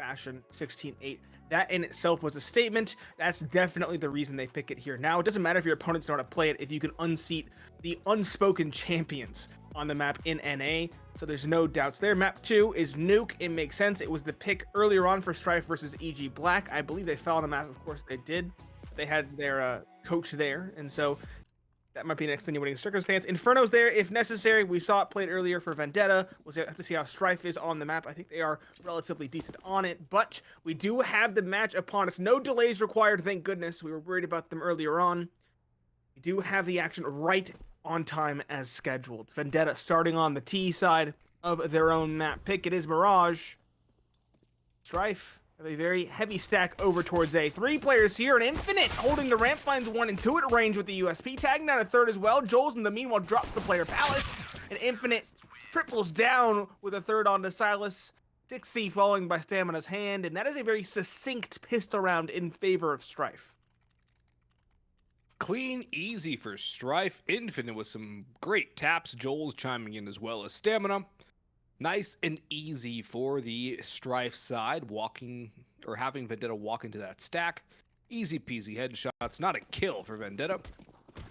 fashion 16-8. That in itself was a statement. That's definitely the reason they pick it here. Now, it doesn't matter if your opponents know how to play it, if you can unseat the unspoken champions on the map in NA. So there's no doubts there. Map 2 is Nuke. It makes sense. It was the pick earlier on for Strife versus EG Black. I believe they fell on the map. Of course they did. They had their coach there. And so that might be an extenuating circumstance. Inferno's there if necessary. We saw it played earlier for Vendetta. We'll have to see how Strife is on the map. I think they are relatively decent on it, but we do have the match upon us. No delays required, thank goodness. We were worried about them earlier on. We do have the action right on time as scheduled. Vendetta starting on the T side of their own map pick. It is Mirage. Strife have a very heavy stack over towards A. 3 players here, and Infinite holding the ramp, finds one into it range with the USP, tagging down a third as well. Joel's in the meanwhile drops the player Palace, and Infinite triples down with a third onto Silas. Cxzi falling by Stamina's hand, and that is a very succinct pistol round in favor of Strife. Clean, easy for Strife. Infinite with some great taps. Joel's chiming in as well as Stamina. Nice and easy for the Strife side, having Vendetta walk into that stack. Easy peasy headshots, not a kill for Vendetta.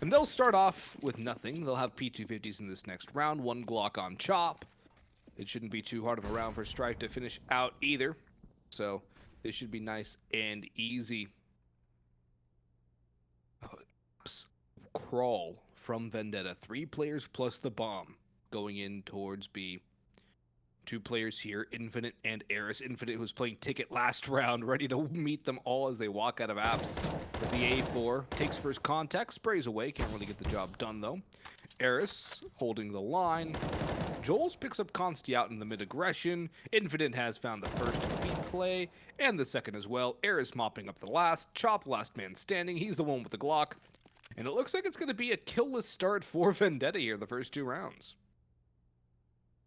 And they'll start off with nothing. They'll have P250s in this next round, 1 Glock on Chop. It shouldn't be too hard of a round for Strife to finish out either. So this should be nice and easy. Crawl from Vendetta. 3 players plus the bomb going in towards B. 2 players here, Infinite and Eris. Infinite, who's playing Ticket last round, ready to meet them all as they walk out of apps. With the A4, takes first contact, sprays away, can't really get the job done though. Eris holding the line. Joel's picks up Consti out in the mid-aggression. Infinite has found the first B play, and the second as well. Eris mopping up the last. Chop, last man standing. He's the one with the Glock. And it looks like it's going to be a killless start for Vendetta here the first 2 rounds.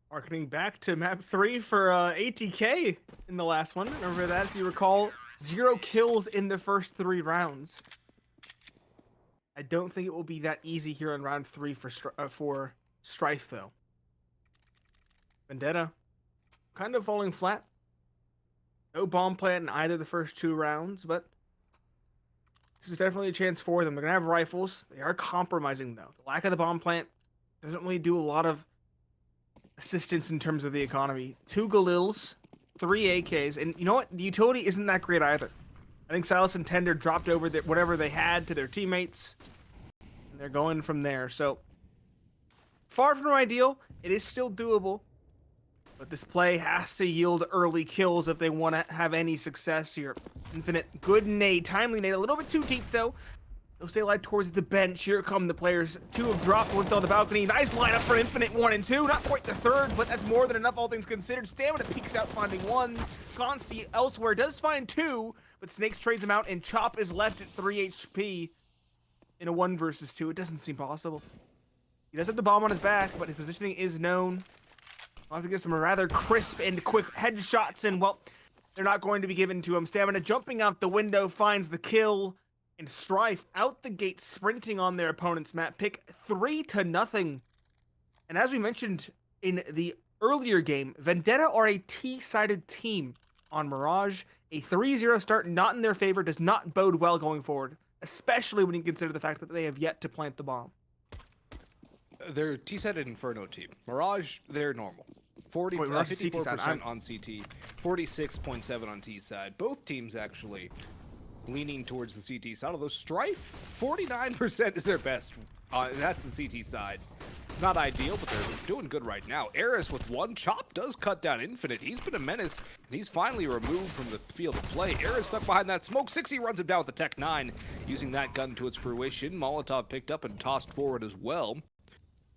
Harkening back to map 3 for ATK in the last one. Remember that, if you recall, 0 kills in the first 3 rounds. I don't think it will be that easy here in round 3 for Strife, though. Vendetta kind of falling flat. No bomb plant in either of the first 2 rounds, but this is definitely a chance for them. They're going to have rifles. They are compromising, though. The lack of the bomb plant doesn't really do a lot of assistance in terms of the economy. 2 Galils, 3 AKs, and you know what? The utility isn't that great either. I think Silas and Tender dropped over whatever they had to their teammates, and they're going from there. So, far from ideal, it is still doable, but this play has to yield early kills if they want to have any success here. Infinite, good nade, timely nade, a little bit too deep though. They'll stay alive towards the bench. Here come the players. 2 have dropped, one's on the balcony. Nice lineup for Infinite, 1 and 2. Not quite the third, but that's more than enough, all things considered. Stamina peeks out, finding 1. Consti elsewhere does find 2, but Snakes trades him out, and Chop is left at 3 HP in a 1 versus 2. It doesn't seem possible. He does have the bomb on his back, but his positioning is known. I'll have to get some rather crisp and quick headshots, and well, they're not going to be given to him. Stamina jumping out the window finds the kill. And Strife out the gate sprinting on their opponent's map pick 3-0. And as we mentioned in the earlier game, Vendetta are a T-sided team on Mirage. A 3-0 start not in their favor does not bode well going forward, especially when you consider the fact that they have yet to plant the bomb. They're T-sided Inferno team. Mirage, they're normal. 54% on CT, 46.7 on T side. Both teams actually leaning towards the CT side, although Strife, 49% is their best. That's the CT side. It's not ideal, but they're doing good right now. Eris with 1. Chop does cut down Infinite. He's been a menace, and he's finally removed from the field of play. Eris stuck behind that smoke. Cxzi runs him down with the Tech 9, using that gun to its fruition. Molotov picked up and tossed forward as well.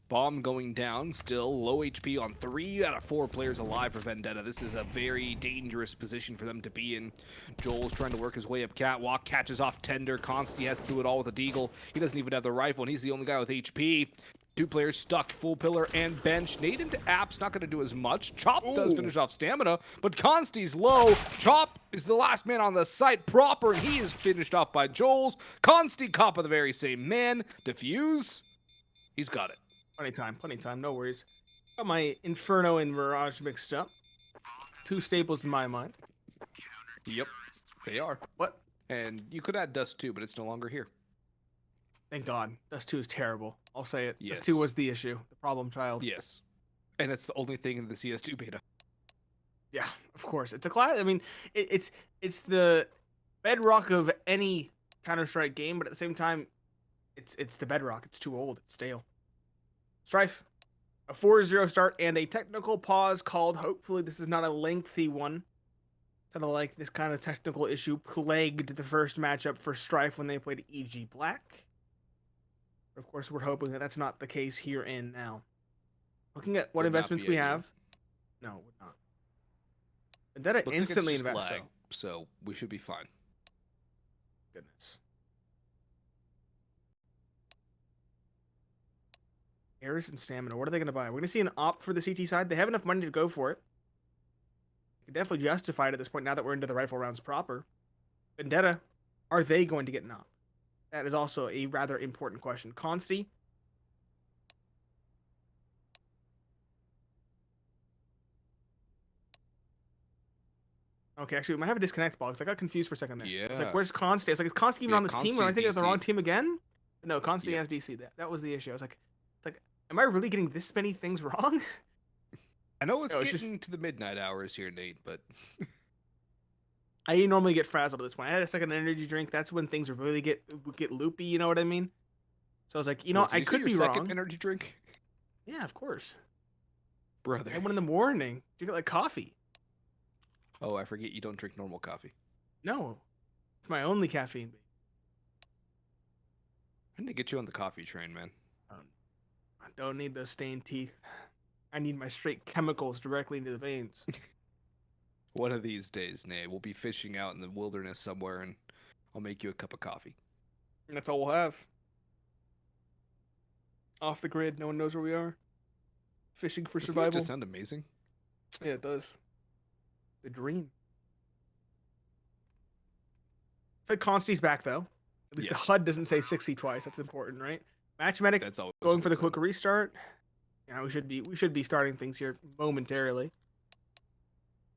Bomb going down, still low HP on 3 out of 4 players alive for Vendetta. This is a very dangerous position for them to be in. Joel's trying to work his way up catwalk, catches off Tender. Consti has to do it all with a deagle. He doesn't even have the rifle, and he's the only guy with HP. 2 players stuck, full pillar and bench. Nade into apps, not going to do as much. Chop does finish off Stamina, but Consti's low. Chop is the last man on the site proper, and he is finished off by Joel's. Consti cop of the very same man. Defuse, he's got it. Plenty of time, no worries. Got my Inferno and Mirage mixed up. 2 staples in my mind. Yep, they are. What? And you could add Dust 2, but it's no longer here. Thank God. Dust 2 is terrible. I'll say it. Yes. Dust 2 was the issue, the problem child. Yes. And it's the only thing in the CS2 beta. Yeah, of course. It's a class. I mean, it's the bedrock of any Counter-Strike game, but at the same time, it's the bedrock. It's too old. It's stale. Strife, a 4-0 start and a technical pause called. Hopefully, this is not a lengthy one. Kind of like this kind of technical issue plagued the first matchup for Strife when they played EG Black. Of course, we're hoping that that's not the case here and now. Looking at what investments we have. No, it would not. Vendetta Looks instantly like it's just invests, lag, though. so we should be fine. Goodness. Eris and Stamina. What are they going to buy? We're going to see an op for the CT side. They have enough money to go for it. You can definitely justify it at this point now that we're into the rifle rounds proper. Vendetta, are they going to get an op? That is also a rather important question. Cxzi. Okay, actually, we might have a disconnect box. I got confused for a second there. Yeah. It's like, where's Cxzi? It's like, is Cxzi even on this team? Or I think it's the wrong team again? No, Cxzi has DC. That was the issue. I was like, am I really getting this many things wrong? I know it's getting to the midnight hours here, Nate, but I normally get frazzled at this point. I had a second energy drink. That's when things really get loopy. You know what I mean? So I was like, I could be wrong. Second energy drink? Yeah, of course, brother. I had one in the morning. You get like coffee. Oh, I forget you don't drink normal coffee. No, it's my only caffeine. I need to get you on the coffee train, man. I don't need those stained teeth. I need my straight chemicals directly into the veins. One of these days, Nate, we'll be fishing out in the wilderness somewhere, and I'll make you a cup of coffee. And that's all we'll have. Off the grid, no one knows where we are. Fishing for survival. Doesn't that just sound amazing? Yeah, it does. The dream. It's like Cxzi's back though. At least the HUD doesn't say Cxzi twice. That's important, right? Match Medic going for the quick restart. Yeah, we should be starting things here momentarily.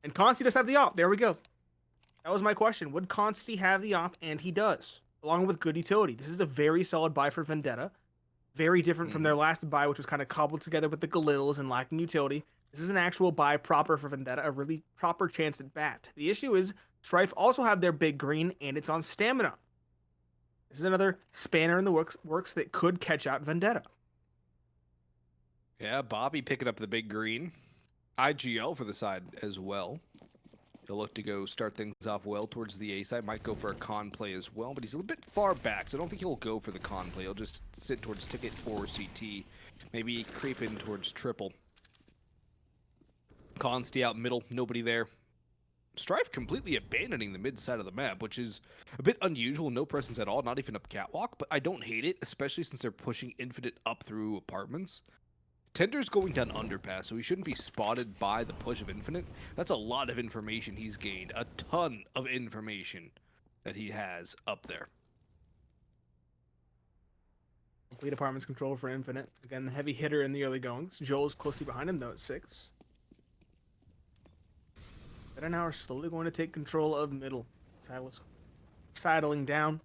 And Cxzi does have the op. There we go. That was my question. Would Cxzi have the op? And he does, along with good utility. This is a very solid buy for Vendetta. Very different from their last buy, which was kind of cobbled together with the Galils and lacking utility. This is an actual buy proper for Vendetta, a really proper chance at bat. The issue is Strife also have their big green, and it's on stamina. This is another spanner in the works that could catch out Vendetta. Yeah, Bobby picking up the big green. IGL for the side as well. He'll look to go start things off well towards the A side. Might go for a con play as well, but he's a little bit far back, so I don't think he'll go for the con play. He'll just sit towards ticket or CT. Maybe creep in towards triple. Cxzi out middle, nobody there. Strife completely abandoning the mid side of the map, which is a bit unusual. No presence at all, not even up catwalk, but I don't hate it, especially since they're pushing Infinite up through apartments. Tender's going down underpass, so he shouldn't be spotted by the push of Infinite. That's a lot of information he's gained. A ton of information that he has up there. Complete apartments control for Infinite. Again, the heavy hitter in the early goings. Joel's closely behind him, though, at 6. Vendetta now are slowly going to take control of middle. Silas sidling down.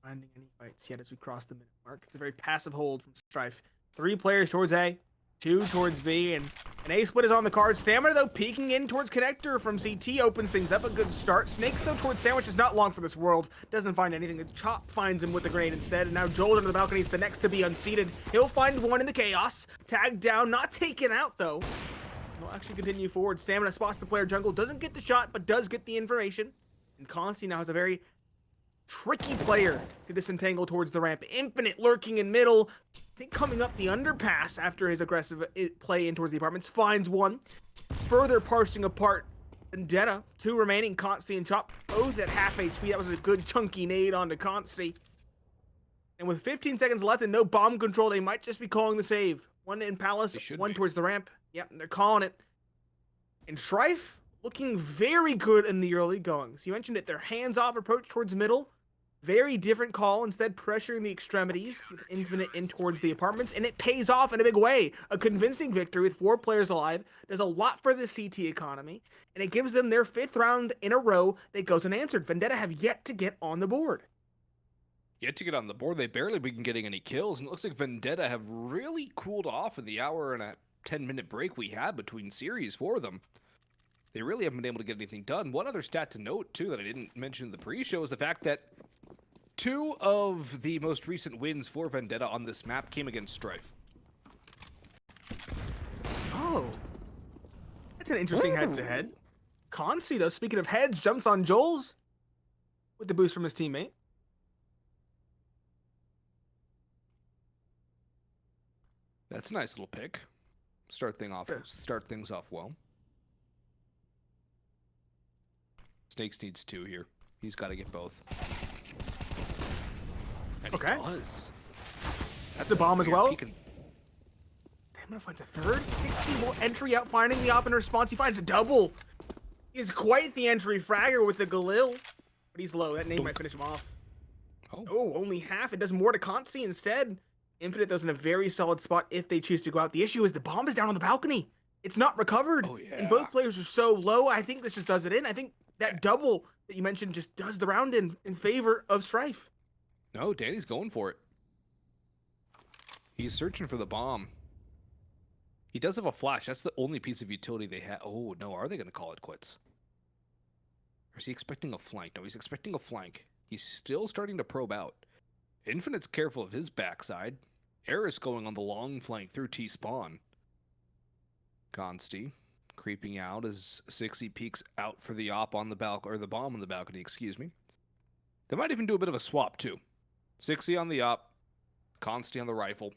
Finding any fights yet as we cross the minute mark. It's a very passive hold from Strife. 3 players towards A, 2 towards B, and an A split is on the card. Stamina, though, peeking in towards Connector from CT, opens things up. A good start. Snakes, though, towards Sandwich is not long for this world. Doesn't find anything. The Chop finds him with the grenade instead, and now Joel's under the balcony. He's the next to be unseated. He'll find one in the chaos. Tagged down, not taken out, though. He'll actually continue forward. Stamina spots the player jungle. Doesn't get the shot, but does get the information. And Cxzi now has a very tricky player to disentangle towards the ramp. Infinite lurking in middle. I think coming up the underpass after his aggressive play in towards the apartments. Finds one. Further parsing apart Vendetta. 2 remaining. Cxzi and Chop both at half HP. That was a good chunky nade onto Cxzi. And with 15 seconds left and no bomb control, they might just be calling the save. 1 in Palace, 1 towards the ramp. Yep, they're calling it. And Strife looking very good in the early goings. You mentioned it. Their hands-off approach towards middle. Very different call, instead pressuring the extremities with Infinite in towards the apartments, and it pays off in a big way. A convincing victory with 4 players alive does a lot for the CT economy, and it gives them their 5th round in a row that goes unanswered. Vendetta have yet to get on the board. Yet to get on the board, they barely begin getting any kills, and it looks like Vendetta have really cooled off in the hour and a 10-minute break we had between series for them. They really haven't been able to get anything done. One other stat to note, too, that I didn't mention in the pre-show is the fact that 2 of the most recent wins for Vendetta on this map came against Strife. Oh. That's an interesting head-to-head. Cxzi, though, speaking of heads, jumps on Joel's with the boost from his teammate. That's a nice little pick. Start things off well. Snakes needs 2 here. He's got to get both. And okay. He does. That's the bomb as well. Damn, gonna find a third. Cxzi entry out, finding the op in response. He finds a double. He's quite the entry fragger with the Galil, but he's low. That nade might finish him off. Oh, only half. It does more to Cxzi instead. Infinite, though, in a very solid spot if they choose to go out. The issue is the bomb is down on the balcony. It's not recovered. Oh, yeah. And both players are so low. I think this just does it in. I think that double that you mentioned just does the round in favor of Strife. No, Danny's going for it. He's searching for the bomb. He does have a flash. That's the only piece of utility they have. Oh, no. Are they going to call it quits? Or is he expecting a flank? No, he's expecting a flank. He's still starting to probe out. Infinite's careful of his backside. Eris going on the long flank through T-spawn. Cxzi creeping out as Cxzi peeks out for the op on the balcony, or the bomb on the balcony, excuse me. They might even do a bit of a swap too. Cxzi on the op, Cxzi on the rifle.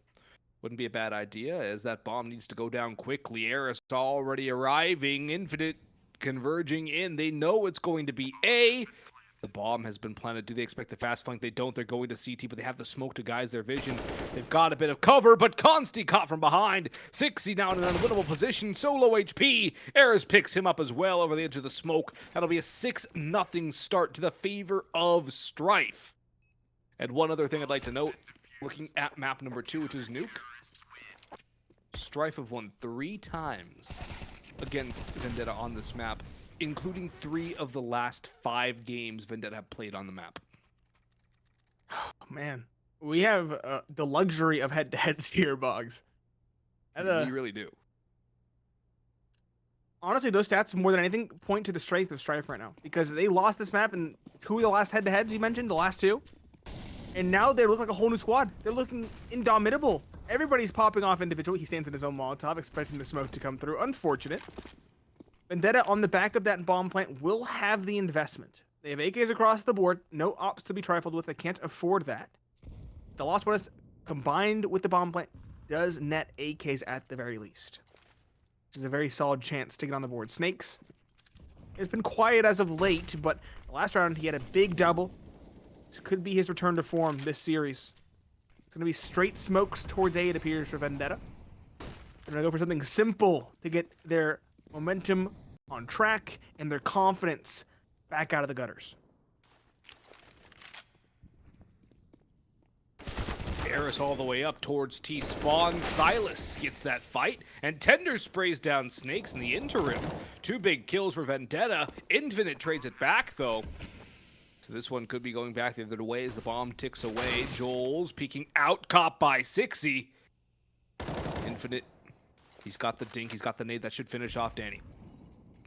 Wouldn't be a bad idea, as that bomb needs to go down quickly. Eris already arriving. Infinite converging in. They know it's going to be A. The bomb has been planted. Do they expect the fast flank? They don't. They're going to CT, but they have the smoke to guise their vision. They've got a bit of cover, but Cxzi caught from behind. Cxzi now in an unwinnable position. Solo HP. Eris picks him up as well over the edge of the smoke. That'll be a 6-0 start to the favor of Strife. And one other thing I'd like to note, looking at map number 2, which is Nuke. Strife have won 3 times against Vendetta on this map, including 3 of the last 5 games Vendetta have played on the map. Oh, man. We have the luxury of head-to-heads here, Boggs. We really do. Honestly, those stats, more than anything, point to the strength of Strife right now. Because they lost this map in 2 of the last head-to-heads you mentioned, the last 2. And now they look like a whole new squad. They're looking indomitable. Everybody's popping off individually. He stands in his own Molotov, expecting the smoke to come through. Unfortunate. Vendetta, on the back of that bomb plant, will have the investment. They have AKs across the board. No ops to be trifled with. They can't afford that. The lost bonus, combined with the bomb plant, does net AKs at the very least. Which is a very solid chance to get on the board. Snakes has been quiet as of late, but the last round he had a big double. This could be his return to form this series. It's going to be straight smokes towards A, it appears, for Vendetta. They're going to go for something simple to get their momentum on track and their confidence back out of the gutters. Eris all the way up towards T-spawn. Silas gets that fight, and Tender sprays down Snakes in the interim. 2 big kills for Vendetta. Infinite trades it back, though. So this one could be going back the other way as the bomb ticks away. Joel's peeking out, caught by Cxzi. Infinite. He's got the dink, he's got the nade. That should finish off Danny.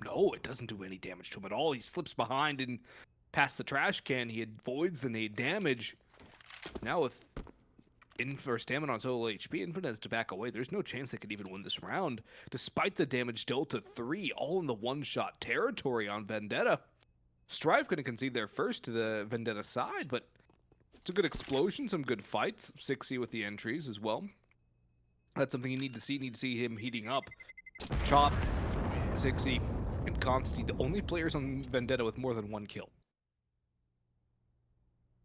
No, it doesn't do any damage to him at all. He slips behind and past the trash can. He avoids the nade damage. Now with stamina on solo HP, Infinite has to back away. There's no chance they could even win this round, despite the damage dealt to 3, all in the one-shot territory on Vendetta. Strife going to concede their first to the Vendetta side, but it's a good explosion, some good fights. Cxzi with the entries as well. That's something you need to see. Need to see him heating up. Chop, Cxzi, and Cxzi, the only players on Vendetta with more than 1 kill.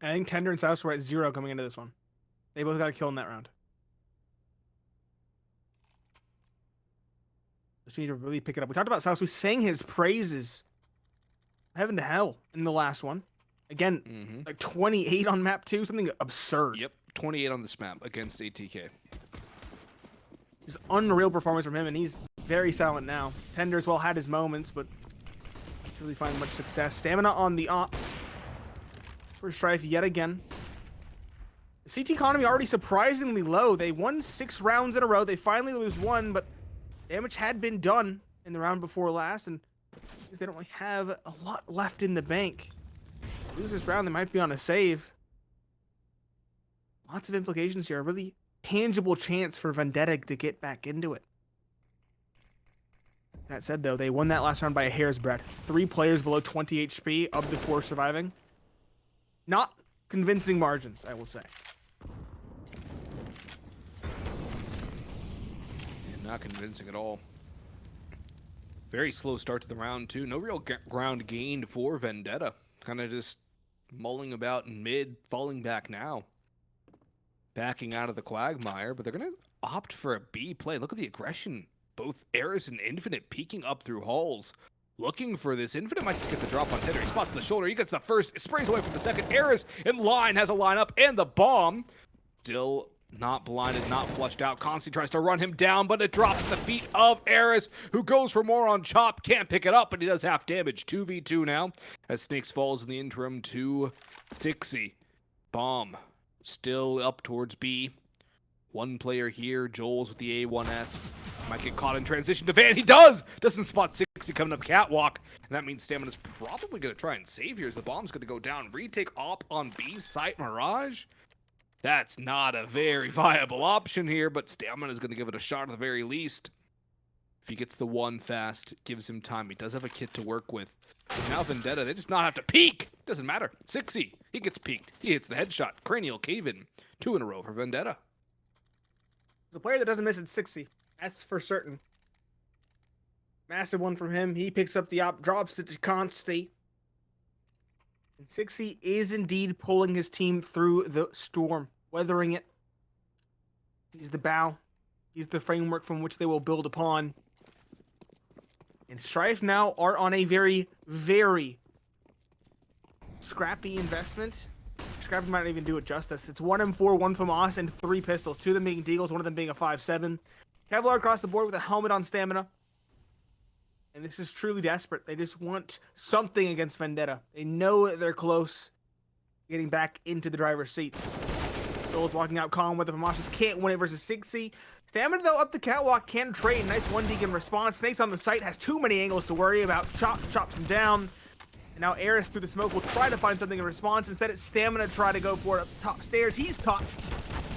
I think Tender and South were at 0 coming into this one. They both got a kill in that round. Just need to really pick it up. We talked about South. We sang his praises, heaven to hell, in the last one. Again, like 28 on map 2, something absurd. Yep, 28 on this map against ATK. It's unreal performance from him, and he's very silent now. Tender as well had his moments, but didn't really find much success. Stamina on the op for Strife yet again. The CT economy already surprisingly low. They won 6 rounds in a row. They finally lose 1, but damage had been done in the round before last, and they don't really have a lot left in the bank. Lose this round, they might be on a save. Lots of implications here. A really tangible chance for Vendetta to get back into it. That said, though, they won that last round by a hair's breadth. 3 players below 20 HP of the 4 surviving. Not convincing margins, I will say. Yeah, not convincing at all. Very slow start to the round, too. No real ground gained for Vendetta. Kind of just mulling about in mid, falling back now. Backing out of the quagmire, but they're going to opt for a B play. Look at the aggression. Both Eris and Infinite peeking up through halls. Looking for this. Infinite might just get the drop on Tender. He spots the shoulder. He gets the first. Sprays away from the second. Eris in line has a lineup and the bomb. Still not blinded, not flushed out. Constantly tries to run him down, but it drops at the feet of Eris, who goes for more on Chop. Can't pick it up, but he does half damage. 2v2 now, as Snakes falls in the interim to Cxzi. Bomb still up towards B. One player here, Joel's with the A1S. Might get caught in transition to Van. He does! Doesn't spot Cxzi coming up catwalk. And that means Stamina's probably going to try and save here as the bomb's going to go down. Retake op on B's site, Mirage. That's not a very viable option here, but Stamina's going to give it a shot at the very least. If he gets the 1 fast, gives him time. He does have a kit to work with. Now Vendetta, they just not have to peek. Doesn't matter. Cxzi, he gets peeked. He hits the headshot. Cranial cave-in. 2 in a row for Vendetta. The player that doesn't miss it, Cxzi. That's for certain. Massive one from him. He picks up the op, drops it to Consti. And Cxzi is indeed pulling his team through the storm, weathering it. He's the bow. He's the framework from which they will build upon. And Strife now are on a very, very scrappy investment. Scrappy might not even do it justice. It's 1M4, 1 FAMAS, and 3 pistols. 2 of them being Deagles, 1 of them being a 5.7. Kevlar across the board with a helmet on Stamina. And this is truly desperate. They just want something against Vendetta. They know they're close getting back into the driver's seats. Joel's walking out calm with the FAMAS just can't win it versus Cxzi. Stamina, though, up the catwalk, can trade. Nice 1 Deacon response. Snakes on the site, has too many angles to worry about. Chops him down. And now Eris through the smoke will try to find something in response. Instead, it's Stamina try to go for it up the top stairs. He's caught,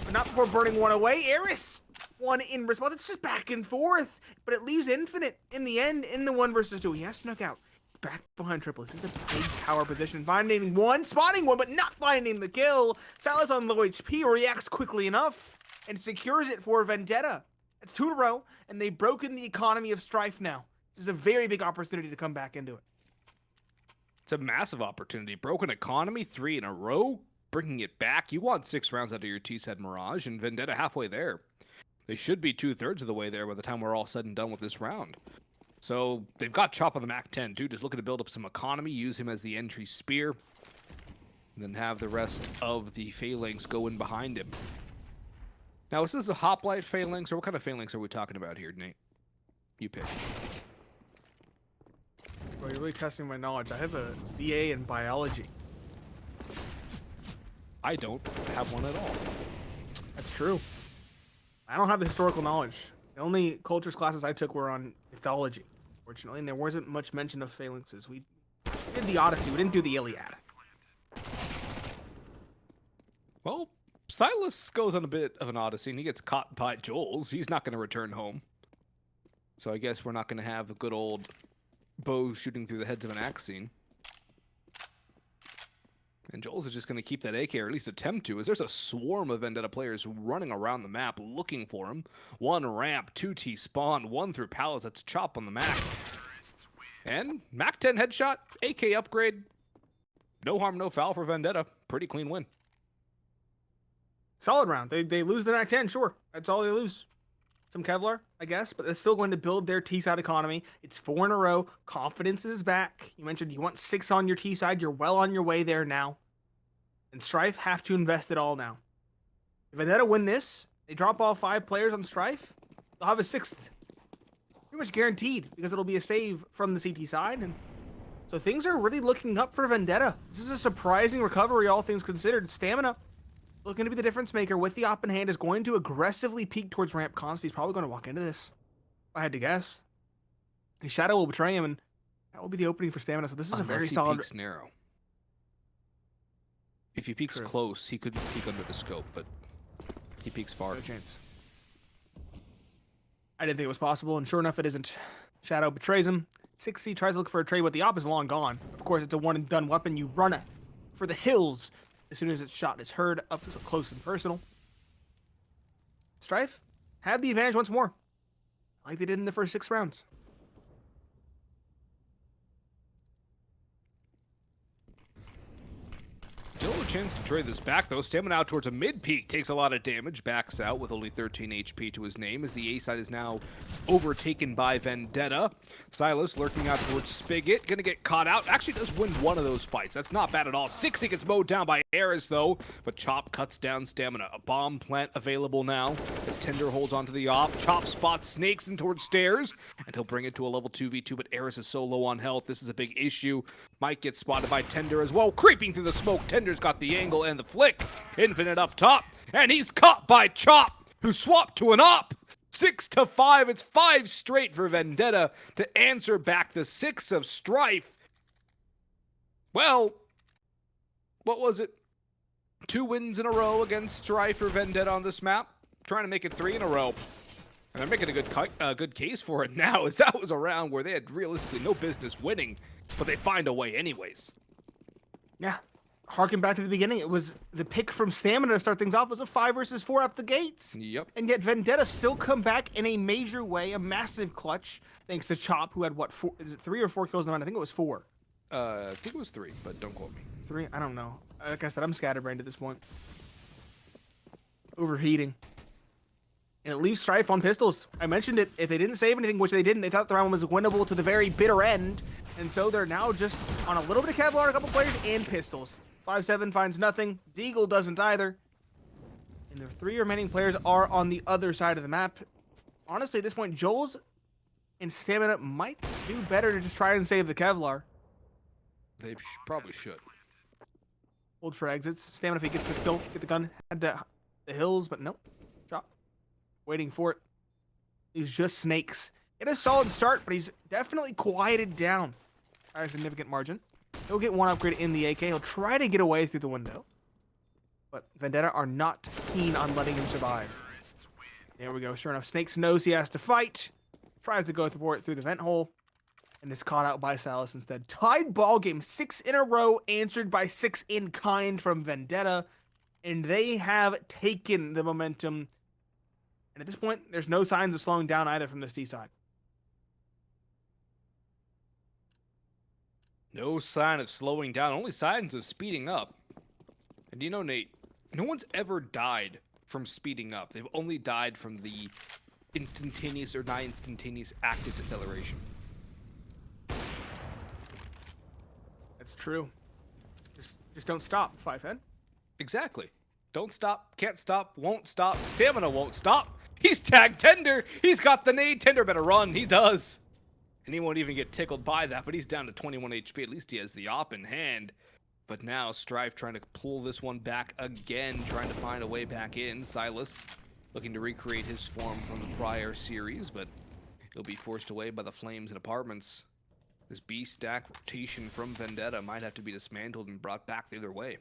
but not before burning 1 away. Eris, 1 in response. It's just back and forth, but it leaves Infinite in the end in the 1 versus 2. He has snuck out back behind triplets. This is a big power position. Finding 1, spotting 1, but not finding the kill. Salah's on low HP, reacts quickly enough, and secures it for Vendetta. It's 2 in a row, and they've broken the economy of Strife now. This is a very big opportunity to come back into it. It's a massive opportunity. Broken economy, 3 in a row, bringing it back. You want 6 rounds out of your T-set Mirage, and Vendetta halfway there. They should be 2/3 of the way there by the time we're all said and done with this round. So they've got Chop on the Mac 10 too, just looking to build up some economy, use him as the entry spear, and then have the rest of the Phalanx go in behind him. Now, is this a Hoplite Phalanx, or what kind of Phalanx are we talking about here, Nate? You pick. Well, you're really testing my knowledge. I have a BA in biology. I don't have one at all. That's true. I don't have the historical knowledge. The only cultures classes I took were on mythology, fortunately, and there wasn't much mention of phalanxes. We did the Odyssey. We didn't do the Iliad. Well, Silas goes on a bit of an odyssey, and he gets caught by Joel's. He's not going to return home. So I guess we're not going to have a good old bow shooting through the heads of an axe scene. And Joel's is just going to keep that AK, or at least attempt to, as there's a swarm of Vendetta players running around the map looking for him. 1 ramp, 2 T spawn, 1 through pallets. That's Chop on the Mac. And Mac 10 headshot, AK upgrade. No harm, no foul for Vendetta. Pretty clean win. Solid round. They lose the Mac 10, sure. That's all they lose. some Kevlar, I guess, but they're still going to build their T-side economy. It's 4 in a row. Confidence is back. You mentioned you want 6 on your T-side. You're well on your way there now. And Strife have to invest it all now. If Vendetta win this, they drop all 5 players on Strife, they'll have a 6th. Pretty much guaranteed, because it'll be a save from the CT side. And so things are really looking up for Vendetta. This is a surprising recovery, all things considered. Stamina looking to be the difference maker with the op in hand, is going to aggressively peek towards ramp const. He's probably going to walk into this, if I had to guess. His shadow will betray him, and that will be the opening for Stamina. So this is a very solid. Peeks narrow. If he peeks close, he could peek under the scope, but he peeks far. No chance. I didn't think it was possible, and sure enough, it isn't. Shadow betrays him. Cxzi tries to look for a trade, but the op is long gone. Of course, it's a one and done weapon. You run it for the hills as soon as its shot is heard up close and personal. Strife had the advantage once more, like they did in the first 6 rounds. Still a chance to trade this back, though. Stamina out towards a mid-peak. Takes a lot of damage. Backs out with only 13 HP to his name as the A side is now overtaken by Vendetta. Silas lurking out towards Spigot. Gonna get caught out. Actually does win one of those fights. That's not bad at all. Cxzi gets mowed down by Eris, though. But Chop cuts down Stamina. A bomb plant available now as Tender holds onto the op. Chop spots Snakes in towards stairs. And he'll bring it to a level 2v2, but Eris is so low on health. This is a big issue. Might get spotted by Tender as well. Creeping through the smoke. Tender's got the angle and the flick. Infinite up top. And he's caught by Chop, who swapped to an op. 6-5. It's 5 straight for Vendetta to answer back the 6 of Strife. Well, what was it? 2 wins in a row against Strife or Vendetta on this map. Trying to make it 3 in a row. And they're making a good case for it now, as that was a round where they had realistically no business winning, but they find a way anyways. Yeah. Harken back to the beginning, it was the pick from Stamina to start things off. It was a 5 versus 4 out the gates. Yep. And yet Vendetta still come back in a major way, a massive clutch, thanks to Chop, who had, what, 4, is it 3 or 4 kills in the round? I think it was 4. I think it was 3, but don't quote me. 3? I don't know. Like I said, I'm scatterbrained at this point. Overheating. And it leaves Strife on pistols. I mentioned it. If they didn't save anything, which they didn't, they thought the round was winnable to the very bitter end. And so they're now just on a little bit of Kevlar, a couple players, and pistols. 5-7 finds nothing. Deagle doesn't either. And the 3 remaining players are on the other side of the map. Honestly, at this point, Joel's and Stamina might do better to just try and save the Kevlar. They probably should. Hold for exits. Stamina, if he gets this kill, get the gun, head to the hills, but nope. Chop. Waiting for it. He's just Snakes. It is a solid start, but he's definitely quieted down by a significant margin. He'll get one upgrade in the AK. He'll try to get away through the window. But Vendetta are not keen on letting him survive. There we go. Sure enough, Snakes knows he has to fight. Tries to go through the vent hole. And is caught out by Silas instead. Tied ball game. 6 in a row answered by 6 in kind from Vendetta. And they have taken the momentum. And at this point, there's no signs of slowing down either from the C side. No sign of slowing down, only signs of speeding up. And you know, Nate, no one's ever died from speeding up. They've only died from the instantaneous or not instantaneous active deceleration. That's true. Just don't stop, Fivehead. Exactly. Don't stop, can't stop, won't stop. Stamina won't stop. He's tagged Tender. He's got the nade. Tender better run. He does. And he won't even get tickled by that, but he's down to 21 HP. At least he has the op in hand. But now Strife trying to pull this one back again, trying to find a way back in. Silas looking to recreate his form from the prior series, but he'll be forced away by the flames and apartments. This B-stack rotation from Vendetta might have to be dismantled and brought back the other way.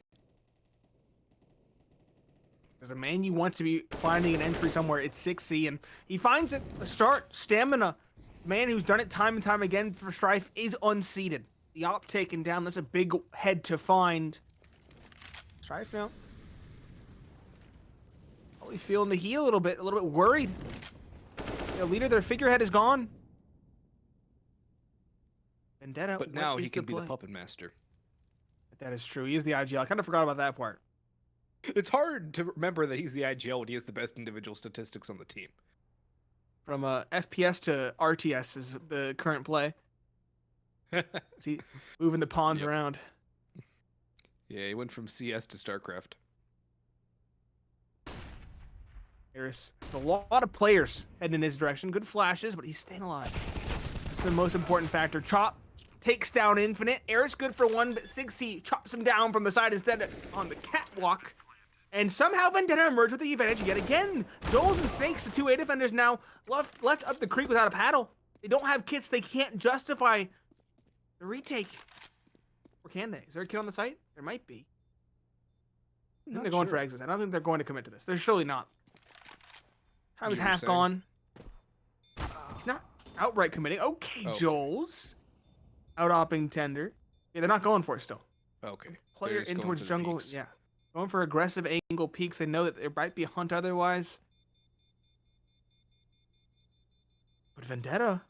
As a man you want to be finding an entry somewhere, it's Cxzi, and he finds it. The start, Stamina. Man who's done it time and time again for Strife is unseated. The op taken down. That's a big head to find. Strife now. Probably feeling the heat a little bit worried. The leader, their figurehead is gone. Vendetta. But now he can be the puppet master. That is true. He is the IGL. I kind of forgot about that part. It's hard to remember that he's the IGL when he has the best individual statistics on the team. from FPS to RTS is the current play. See, moving the pawns around. Yeah, he went from CS to StarCraft. There's a lot of players heading in his direction. Good flashes, but he's staying alive. That's the most important factor. Chop takes down Infinite. Eris good for one, but Cxzi chops him down from the side instead on the catwalk. And somehow Vendetta emerged with the advantage yet again. Joels and Snakes, the two A defenders now left up the creek without a paddle. They don't have kits. They can't justify the retake. Or can they? Is there a kit on the site? There might be. I think they're going for exits. I don't think they're going to commit to this. They're surely not. Time is half gone. He's not outright committing. Okay, Joels. Out-opping Tender. Yeah, they're not going for it still. Okay. Player in towards jungle. Peaks. Yeah. Going for aggressive angle peaks. They know that there might be a hunt otherwise. But Vendetta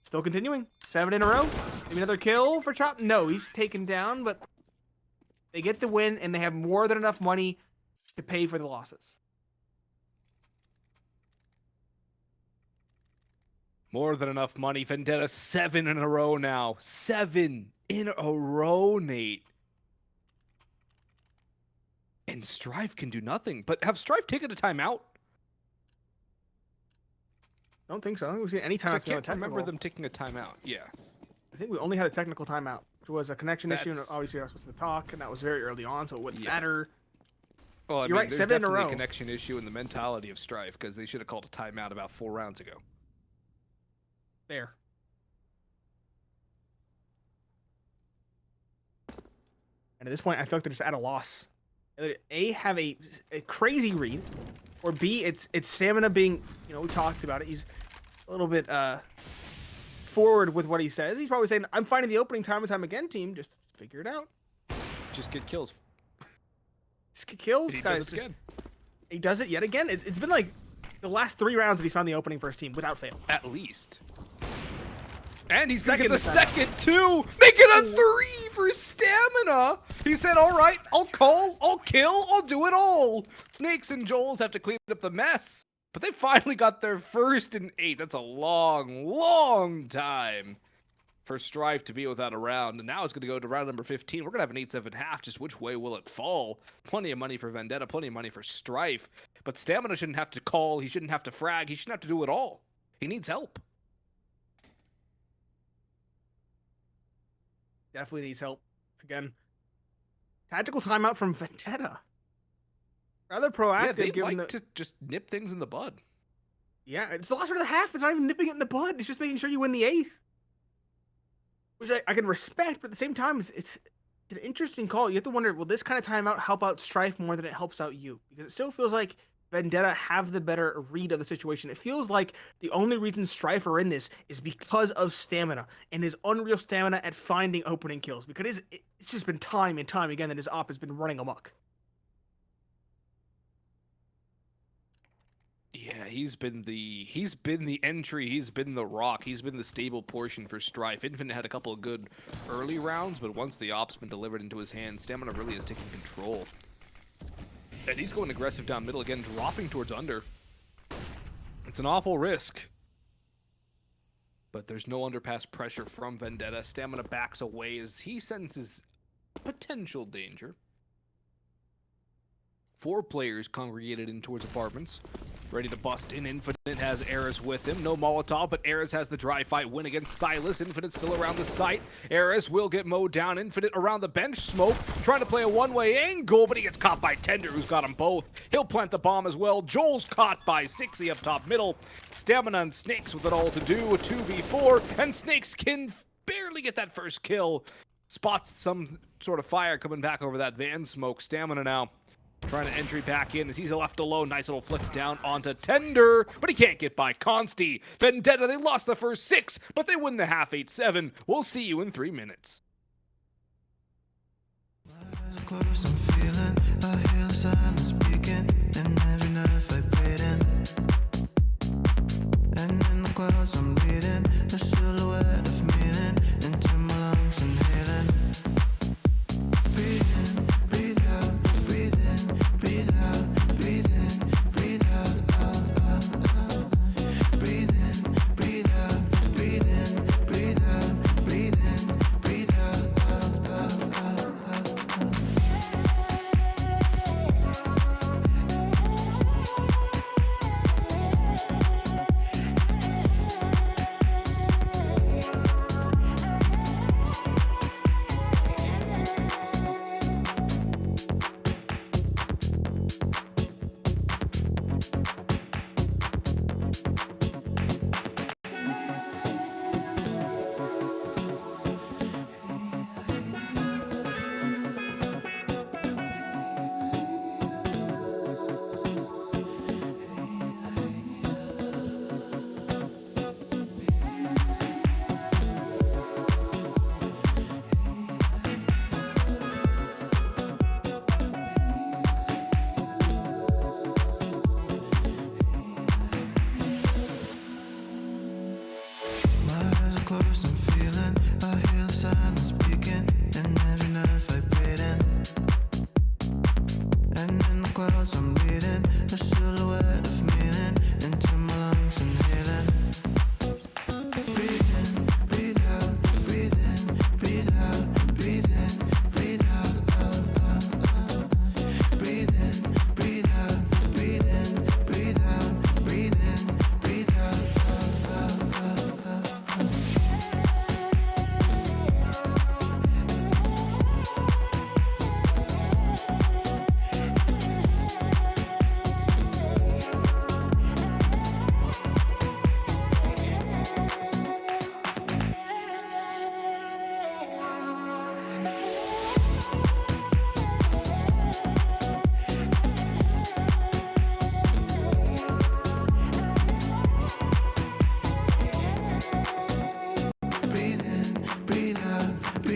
still continuing. 7 in a row. Maybe another kill for Chop. No, he's taken down, but they get the win, and they have more than enough money to pay for the losses. More than enough money. Vendetta 7 in a row now. 7 in a row, Nate. And Strife can do nothing. But have Strife taken a timeout? I don't think so. I don't think we've seen any timeouts. I can't remember them taking a timeout. Yeah. I think we only had a technical timeout, which was a connection issue, and obviously I was supposed to talk, and that was very early on, so it wouldn't matter. Well, You're right, there's 7 in a definitely row. a connection issue in the mentality of Strife, because they should have called a timeout about 4 rounds ago. There. And at this point, I feel like they're just at a loss. Either A, have a crazy read, or B, it's Stamina being, we talked about it. He's a little bit forward with what he says. He's probably saying, I'm finding the opening time and time again, team. Just figure it out. Just get kills. Just get kills, He guys. does it again. He does it yet again. It's been like the last 3 rounds that he's found the opening for his team without fail. At least. And he's going to get the second, too. Make it a 3 for Stamina. He said, all right, I'll call, I'll kill, I'll do it all. Snakes and Joels have to clean up the mess. But they finally got their first in 8. That's a long, long time for Strife to be without a round. And now it's going to go to round number 15. We're going to have an 8-7 half. Just which way will it fall? Plenty of money for Vendetta, plenty of money for Strife. But Stamina shouldn't have to call. He shouldn't have to frag. He shouldn't have to do it all. He needs help. Definitely needs help. Again, tactical timeout from Vendetta. Rather proactive. Yeah, they given like to just nip things in the bud. Yeah, it's the last round of the half. It's not even nipping it in the bud. It's just making sure you win the 8th. Which I can respect, but at the same time, it's an interesting call. You have to wonder, will this kind of timeout help out Strife more than it helps out you? Because it still feels like Vendetta have the better read of the situation. It feels like the only reason Strife are in this is because of Stamina and his unreal stamina at finding opening kills. Because it's just been time and time again that his op has been running amok. Yeah, he's been the entry, he's been the rock, he's been the stable portion for Strife. Infinite had a couple of good early rounds, but once the op's been delivered into his hands, Stamina really is taking control. And he's going aggressive down middle again, dropping towards under. It's an awful risk. But there's no underpass pressure from Vendetta. Stamina backs away as he senses potential danger. 4 players congregated in towards apartments. Ready to bust in. Infinite has Eris with him. No Molotov, but Eris has the dry fight win against Silas. Infinite still around the site. Eris will get mowed down. Infinite around the bench. Smoke trying to play a one-way angle, but he gets caught by Tender, who's got them both. He'll plant the bomb as well. Joel's caught by Cxzi up top middle. Stamina and Snakes with it all to do. A 2v4, and Snakes can barely get that first kill. Spots some sort of fire coming back over that van smoke. Stamina now trying to entry back in as he's left alone. Nice little flick down onto Tender, but he can't get by Consti. Vendetta, they lost the first 6, but they win the half 8-7. We'll see you in 3 minutes. Breathe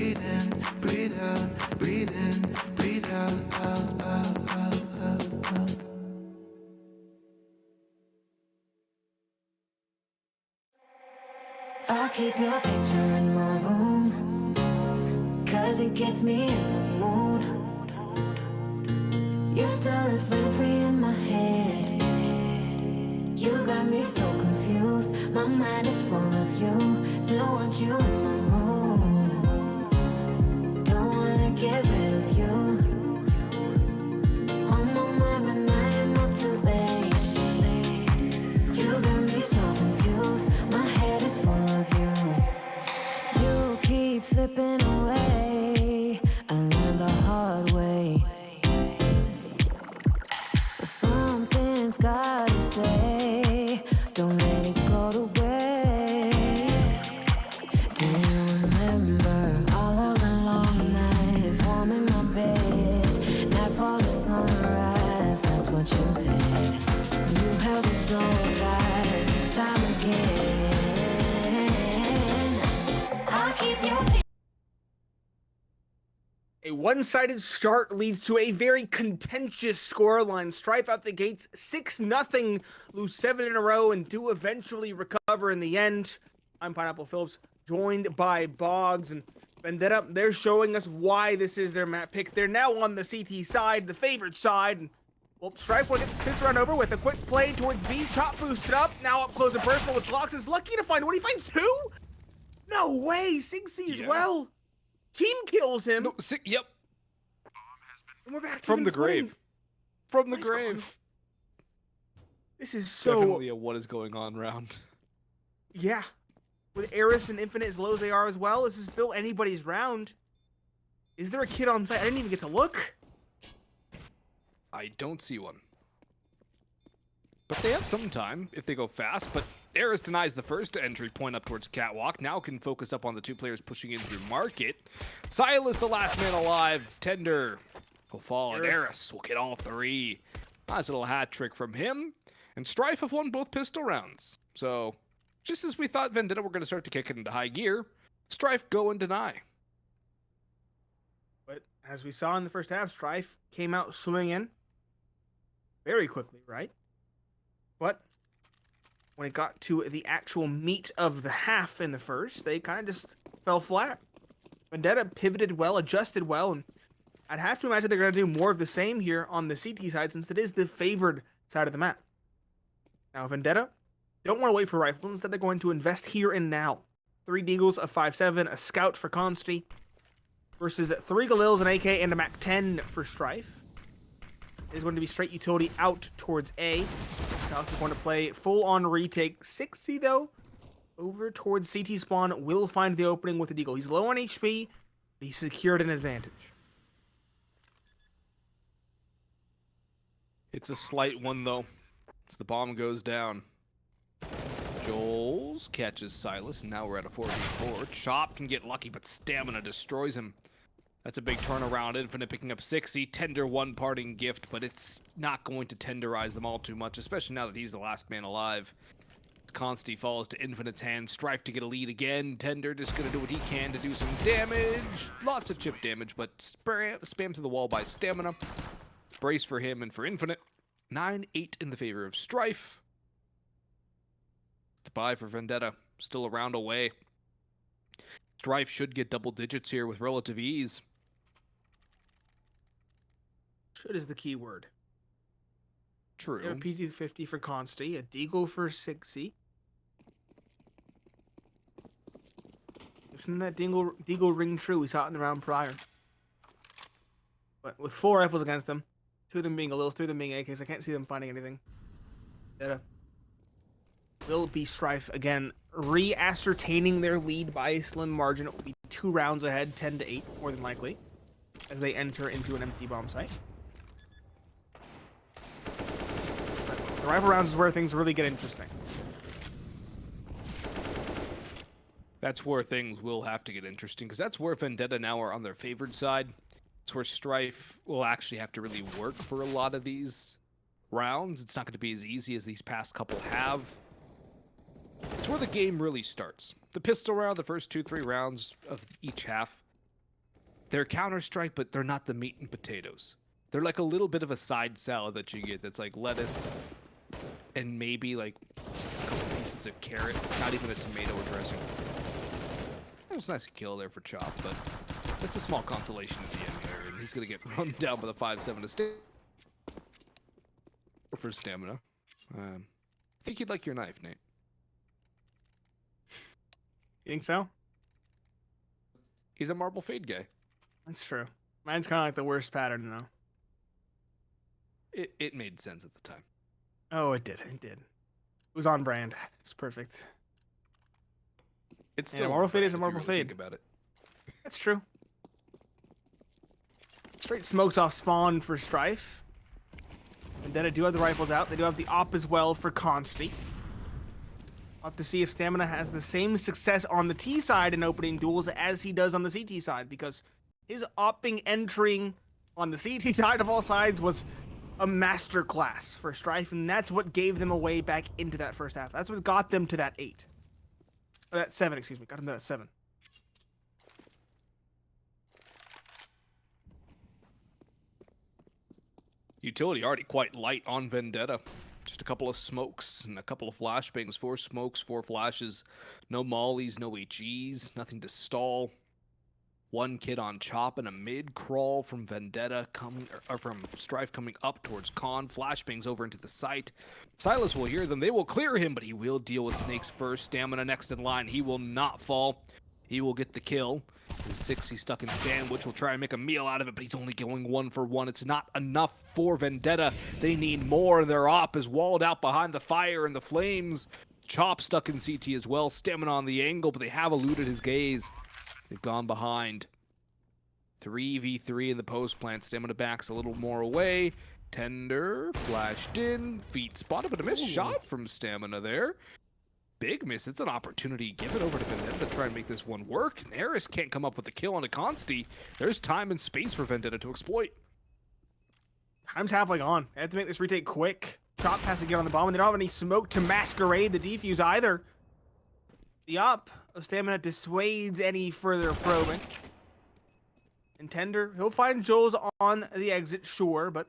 breathe in, breathe out, breathe in, breathe out, out, out, out, out, out. I keep your picture in my room, 'cause it gets me in the mood. You still live free in my head. You got me so confused. My mind is full of you. Still want you in my room. Don't wanna get rid of you. On my mind, but now you're not too late. You got me so confused. My head is full of you. You keep slipping away. I learned the hard way. But something's gotta stay. Don't let it go to waste. Do you remember all of the long nights, warm in my bed, nightfall to sunrise? That's what you said. You held me so tight each time again. I keep you. A one-sided start leads to a very contentious scoreline. Strife out the gates 6-0, lose 7 in a row, and do eventually recover in the end. I'm Pineapple Phillips, joined by Boggs and Vendetta. They're showing us why this is their map pick. They're now on the CT side, the favored side. And, well, Strife will get this run over with a quick play towards B. Chop boosted up, now up close and personal with Glocks. Is lucky to find one. He finds 2? No way, Cxzi as well. Team kills him. No, yep. And we're back From the footing. grave. From the What is going on? grave. This is so... Definitely a what is going on round. Yeah. With Eris and Infinite as low as they are as well, this is still anybody's round. Is there a kid on site? I didn't even get to look. I don't see one. But they have some time if they go fast, but Eris denies the first entry point up towards Catwalk. Now can focus up on the 2 players pushing in through Market. Silas, the last man alive. Tender will fall, and Eris will get all 3. Nice little hat trick from him. And Strife have won both pistol rounds. So, just as we thought Vendetta were going to start to kick it into high gear, Strife go and deny. But as we saw in the first half, Strife came out swinging very quickly, right? But when it got to the actual meat of the half in the first, they kind of just fell flat. Vendetta pivoted well, adjusted well, and I'd have to imagine they're going to do more of the same here on the CT side since it is the favored side of the map. Now, Vendetta don't want to wait for rifles. Instead, they're going to invest here and now. 3 Deagles, a 5.7, a Scout for Consti, versus 3 Galils, an AK, and a MAC-10 for Strife. It is going to be straight utility out towards A. South is going to play full-on retake. Cxzi, though, over towards CT spawn, will find the opening with the Deagle. He's low on HP, but he secured an advantage. It's a slight one, though, as the bomb goes down. Joels catches Silas, and now we're at a 4v4. Chop can get lucky, but Stamina destroys him. That's a big turnaround. Infinite picking up Cxzi. Tender one parting gift, but it's not going to tenderize them all too much, especially now that he's the last man alive. Consti falls to Infinite's hands. Strife to get a lead again. Tender just going to do what he can to do some damage. Lots of chip damage, but spam to the wall by Stamina. Brace for him and for Infinite. 9-8 in the favor of Strife. The buy for Vendetta. Still a round away. Strife should get double digits here with relative ease. Should is the key word. True. A P250 for Consti, a Deagle for Cxzi. Isn't that Deagle ring true we saw it in the round prior? But with 4 rifles against them, 2 of them being Galils, 3 of them being AKs, I can't see them finding anything. That will be Strife again, re-ascertaining their lead by a slim margin. It will be 2 rounds ahead, 10-8, more than likely, as they enter into an empty bomb site. The rival rounds is where things really get interesting. That's where things will have to get interesting, because that's where Vendetta now are on their favored side. It's where Strife will actually have to really work for a lot of these rounds. It's not going to be as easy as these past couple have. It's where the game really starts. The pistol round, the first 2-3 rounds of each half, They're Counter-Strike, but they're not the meat and potatoes. They're like a little bit of a side salad that you get that's like lettuce and maybe like a couple pieces of carrot, not even a tomato or dressing. It was a nice kill there for Chop, but that's a small consolation at the end there, and he's going to get run down by the 5-7 to stay for stamina. I think you'd like your knife, Nate. You think so? He's a marble fade guy. That's true. Mine's kind of like the worst pattern, though. It made sense at the time. Oh, it did. It did. It was on brand. It's perfect. It's still marble fade is a marble fade. Think about it. That's true. Straight smokes off spawn for Strife. And then I do have the rifles out. They do have the op as well for Cxzi. I'll have to see if Stamina has the same success on the T side in opening duels as he does on the CT side, because his opping entering on the CT side of all sides was a masterclass for Strife, and that's what gave them a way back into that first half. That's what got them to that 8. Or that 7, excuse me. Got them to that 7. Utility already quite light on Vendetta. Just a couple of smokes and a couple of flashbangs. 4 smokes, 4 flashes. No mollies, no HEs, nothing to stall. 1 kid on Chop and a mid crawl from Vendetta coming, or from Strife coming up towards Con. Flashbangs over into the site. Silas will hear them. They will clear him, but he will deal with Snakes first. Stamina next in line. He will not fall. He will get the kill. His Cxzi stuck in sandwich. Will try and make a meal out of it, but he's only going 1 for 1. It's not enough for Vendetta. They need more, and their op is walled out behind the fire and the flames. Chop stuck in CT as well. Stamina on the angle, but they have eluded his gaze. They've gone behind. 3v3 in the post plant. Stamina backs a little more away. Tender flashed in. Feet spotted, but a missed shot from Stamina there. Big miss. It's an opportunity. Give it over to Vendetta to try and make this one work. And Harris can't come up with the kill on a Cxzi. There's time and space for Vendetta to exploit. Time's halfway gone. They have to make this retake quick. Chop has to get on the bomb, and they don't have any smoke to masquerade the defuse either. The op of Stamina dissuades any further probing. And Tender, he'll find Jules on the exit, sure, but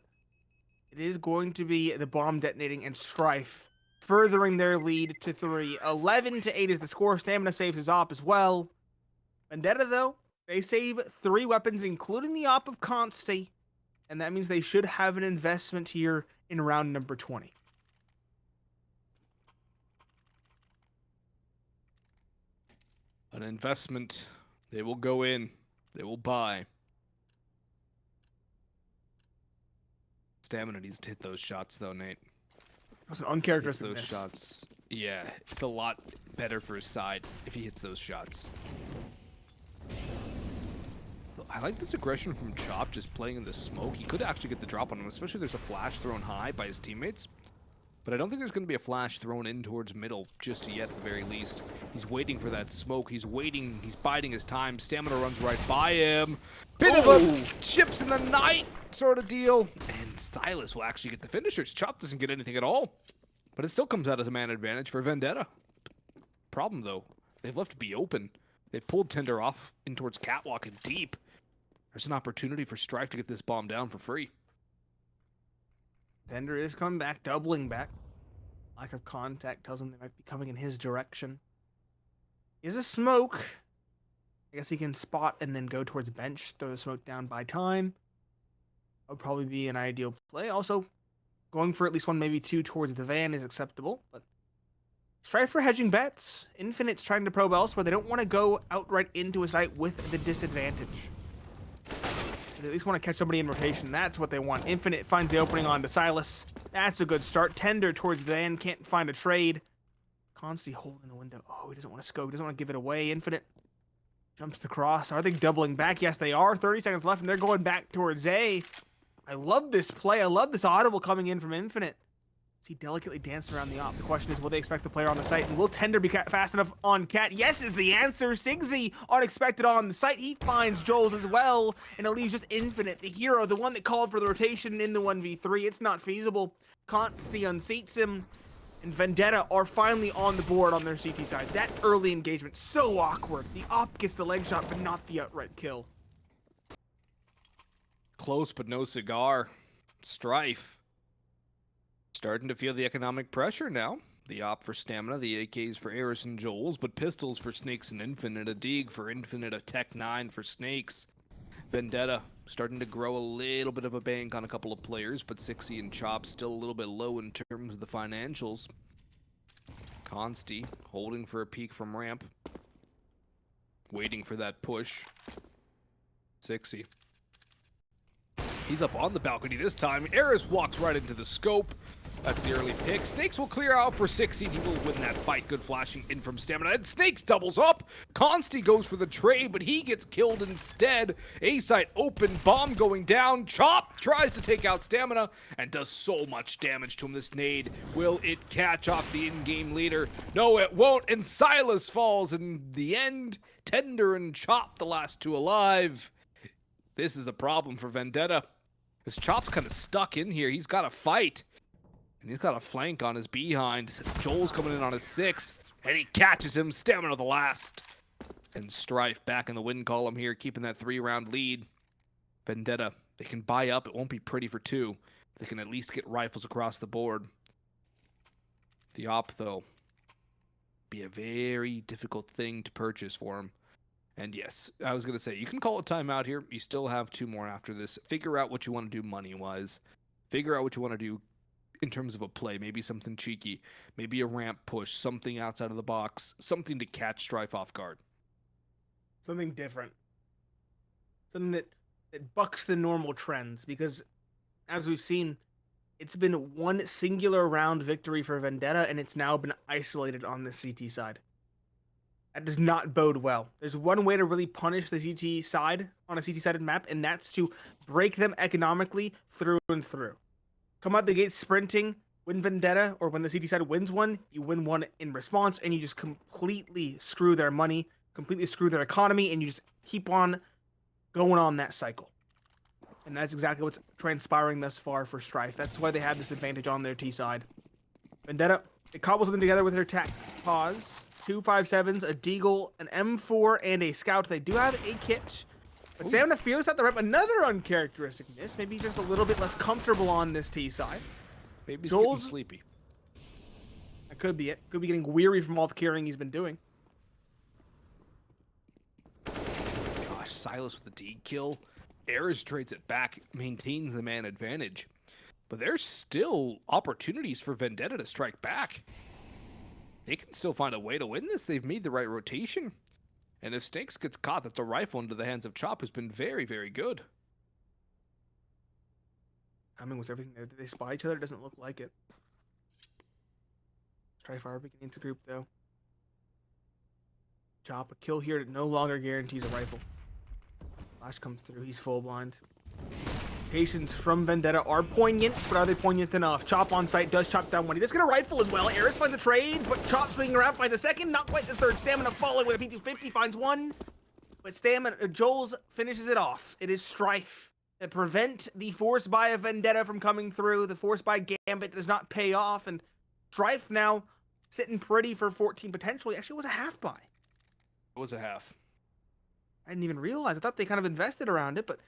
it is going to be the bomb detonating and Strife furthering their lead to 3. 11 to 8 is the score. Stamina saves his op as well. Vendetta, though, they save 3 weapons, including the op of Cxzi, and that means they should have an investment here in round number 20. An investment. They will go in. They will buy. Stamina needs to hit those shots, though, Nate. That's an uncharacteristic those miss. shots. Yeah, it's a lot better for his side if he hits those shots. I like this aggression from Chop, just playing in the smoke. He could actually get the drop on him, especially if there's a flash thrown high by his teammates. But I don't think there's going to be a flash thrown in towards middle just yet, at the very least. He's waiting for that smoke. He's waiting. He's biding his time. Stamina runs right by him. Bit of a chips in the night sort of deal. And Silas will actually get the finishers. Chop doesn't get anything at all. But it still comes out as a man advantage for Vendetta. Problem, though, they've left B open. They've pulled Tender off in towards Catwalk and deep. There's an opportunity for Strife to get this bomb down for free. Tender is coming back, doubling back. Lack of contact tells him they might be coming in his direction. Is a smoke. I guess he can spot and then go towards bench, throw the smoke down by time. That would probably be an ideal play. Also, going for at least 1, maybe 2 towards the van is acceptable. But Strife for hedging bets. Infinite's trying to probe elsewhere. They don't want to go outright into a site with the disadvantage. They at least want to catch somebody in rotation. That's what they want. Infinite finds the opening onto Silas. That's a good start. Tender towards the end. Can't find a trade. Cxzi holding the window. Oh, he doesn't want to scope. He doesn't want to give it away. Infinite jumps the cross. Are they doubling back? Yes, they are. 30 seconds left, and they're going back towards A. I love this play. I love this audible coming in from Infinite. He delicately danced around the op. The question is, will they expect the player on the site? And will Tender be fast enough on Cat? Yes is the answer. Cxzi, unexpected on the site. He finds Joel's as well. And it leaves just Infinite, the hero, the one that called for the rotation in the 1v3. It's not feasible. Cxzi unseats him. And Vendetta are finally on the board on their CT side. That early engagement, so awkward. The op gets the leg shot, but not the outright kill. close but no cigar. Strife starting to feel the economic pressure now. The op for Stamina, the AKs for Eris and Joels, but pistols for Snakes and Infinite, a Dig for Infinite, a Tech 9 for Snakes. Vendetta starting to grow a little bit of a bank on a couple of players, but Cxzi and Chop still a little bit low in terms of the financials. Consti holding for a peek from ramp. Waiting for that push. Cxzi. He's up on the balcony this time. Eris walks right into the scope. That's the early pick. Snakes will clear out for Cxzi. He will win that fight. Good flashing in from Stamina. And Snakes doubles up. Consti goes for the trade, but he gets killed instead. A-site open. Bomb going down. Chop tries to take out Stamina and does so much damage to him. This nade, will it catch off the in-game leader? No, it won't. And Silas falls in the end. Tender and Chop, the last two alive. This is a problem for Vendetta. This Chop's kind of stuck in here. He's got to fight. And he's got a flank on his behind. Joel's coming in on his 6. And he catches him. Stamina the last. And Strife back in the win column here, keeping that 3-round lead. Vendetta, they can buy up. It won't be pretty for 2. They can at least get rifles across the board. The op, though, be a very difficult thing to purchase for him. And yes, I was going to say, you can call a timeout here. You still have 2 more after this. Figure out what you want to do money-wise. Figure out what you want to do in terms of a play. Maybe something cheeky. Maybe a ramp push. Something outside of the box. Something to catch Strife off guard. Something different. Something that bucks the normal trends. Because, as we've seen, it's been one singular round victory for Vendetta, and it's now been isolated on the CT side. That does not bode well. There's one way to really punish the CT side on a CT-sided map, and that's to break them economically through and through. Come out the gate sprinting, win Vendetta, or when the CT side wins one, you win one in response, and you just completely screw their money, completely screw their economy, and you just keep on going on that cycle. And that's exactly what's transpiring thus far for Strife. That's why they have this advantage on their T side. Vendetta, it cobbles them together with their attack pause. 2 5.7s, a Deagle, an M4, and a Scout. They do have a kit. But Stamina Fearless at the rep. Another uncharacteristic miss. Maybe he's just a little bit less comfortable on this T side. Maybe he's getting sleepy. That could be it. Could be getting weary from all the carrying he's been doing. Gosh, Silas with the D kill. Eris trades it back, maintains the man advantage. But there's still opportunities for Vendetta to strike back. They can still find a way to win this. They've made the right rotation. And if Snakes gets caught, that's a rifle into the hands of Chop, who's been very, very good. I mean, was everything there? Did they spy each other? It doesn't look like it. Strife are beginning to group, though. Chop, a kill here that no longer guarantees a rifle. Flash comes through. He's full blind. Patience from Vendetta are poignant, but are they poignant enough? Chop on site does chop down one. He does get a rifle as well. Eris finds a trade, but Chop swinging around finds a second. Not quite the third. Stamina falling with a P250 finds one. But Stamina, Joel's finishes it off. It is Strife that prevent the force buy of Vendetta from coming through. The force buy Gambit does not pay off, and Strife now sitting pretty for 14 potentially. Actually, it was a half buy. It was a half. I didn't even realize. I thought they kind of invested around it, but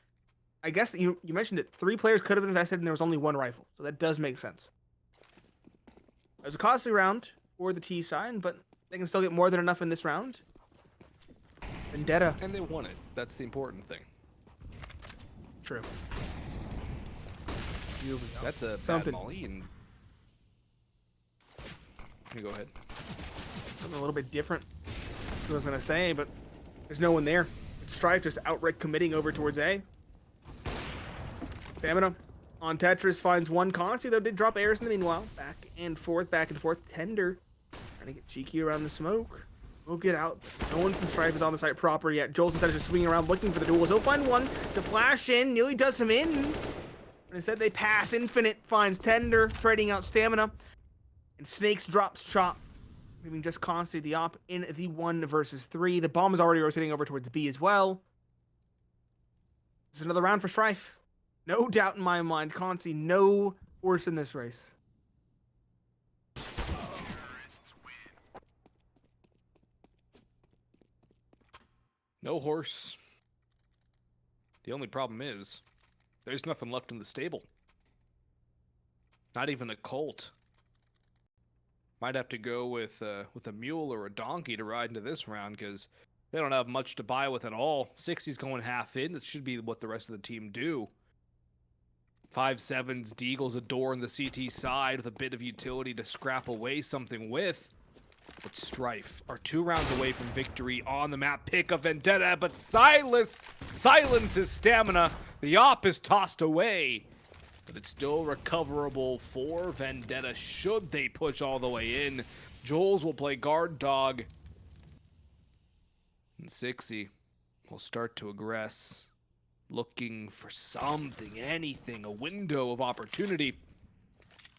I guess you mentioned it. 3 players could have invested, and there was only 1 rifle. So that does make sense. It was a costly round for the T side, but they can still get more than enough in this round. Vendetta. And they won it. That's the important thing. True. Here we go. That's a Something. bad molly, and you go ahead. Something a little bit different. I was going to say, but there's no one there. It's Strife just outright committing over towards A. Stamina on Tetris finds one. Consti, though, did drop Eris in the meanwhile. Back and forth, back and forth. Tender trying to get cheeky around the smoke. We'll get out. No one from Strife is on the site proper yet. Joel's instead just swinging around looking for the duels. He'll find one to flash in. Nearly does him in. But instead they pass. Infinite finds Tender, trading out Stamina. And Snakes drops Chop, leaving just Consti the op in the 1 versus 3. The bomb is already rotating over towards B as well. This is another round for Strife. No doubt in my mind, Consti no horse in this race. No horse. The only problem is There's nothing left in the stable. Not even a colt. Might have to go with a mule or a donkey to ride into this round because they don't have much to buy with at all. Cxzi's going half in. That should be what the rest of the team do. 5-7's Deagle's a door on the CT side with a bit of utility to scrap away something with. But Strife are 2 rounds away from victory on the map. Pick of Vendetta, but silences his stamina. The op is tossed away. But it's still recoverable for Vendetta should they push all the way in. Jules will play guard dog. And Cxzi will start to aggress. Looking for something, anything, a window of opportunity.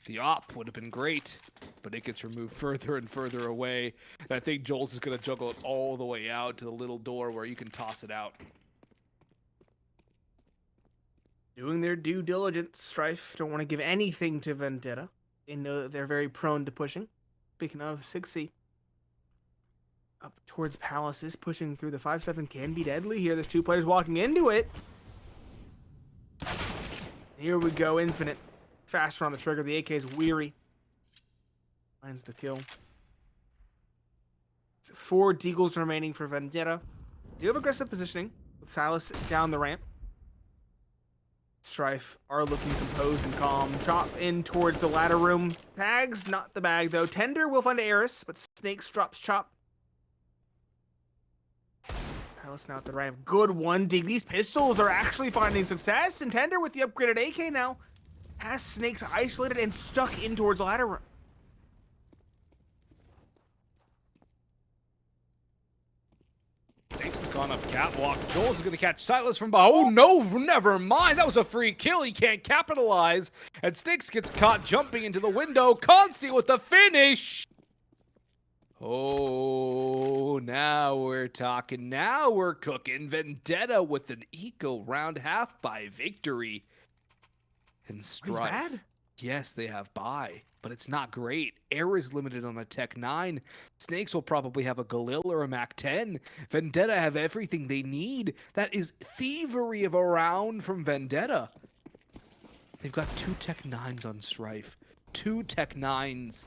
The op would have been great, but it gets removed further and further away. And I think Jules is going to juggle it all the way out to the little door where you can toss it out. Doing their due diligence, Strife don't want to give anything to Vendetta. They know that they're very prone to pushing. Speaking of, Cxzi up towards Palaces, pushing through the 5-7 can be deadly here. There's 2 players walking into it. Here we go, Infinite. Faster on the trigger. The AK is weary. Finds the kill. 4 Deagles remaining for Vendetta. They do have aggressive positioning with Silas down the ramp. Strife are looking composed and calm. Chop in towards the ladder room. Tags, not the bag though. Tender will find Eris, but Snakes drops Chop. Palace now at the ramp. Good one dig. These pistols are actually finding success. And Tender with the upgraded AK now has Snakes isolated and stuck in towards the ladder room. Snakes has gone up catwalk. Jules is going to catch Silas from behind. Oh no, never mind. That was a free kill. He can't capitalize. And Snakes gets caught jumping into the window. Consti with the finish. Oh, now we're talking. Now we're cooking. Vendetta with an eco round half by victory. And Strife. He's bad? Yes, they have buy, but it's not great. Air is limited on a Tech 9. Snakes will probably have a Galil or a Mac 10. Vendetta have everything they need. That is thievery of a round from Vendetta. They've got 2 Tech 9s on Strife. 2 Tech 9s.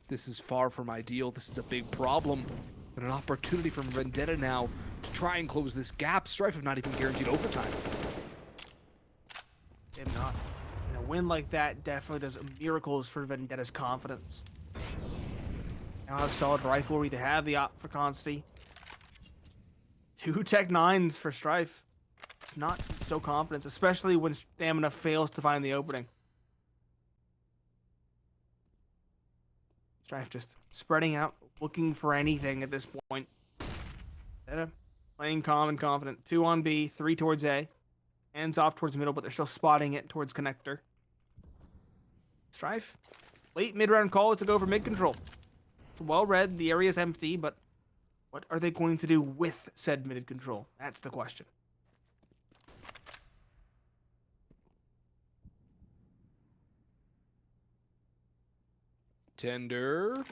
This is far from ideal. This is a big problem. And an opportunity from Vendetta now to try and close this gap. Strife have not even guaranteed overtime. They're not. And a win like that definitely does miracles for Vendetta's confidence. Now have solid riflery. They have the op for Consti. 2 Tech 9s for Strife. It's not so confident, especially when stamina fails to find the opening. Strife just spreading out, looking for anything at this point. Vendetta playing calm and confident. 2 on B, 3 towards A. Hands off towards middle, but they're still spotting it towards connector. Strife, late mid-round call is to go for mid-control. It's well read, the area's empty, but what are they going to do with said mid-control? That's the question. Tender.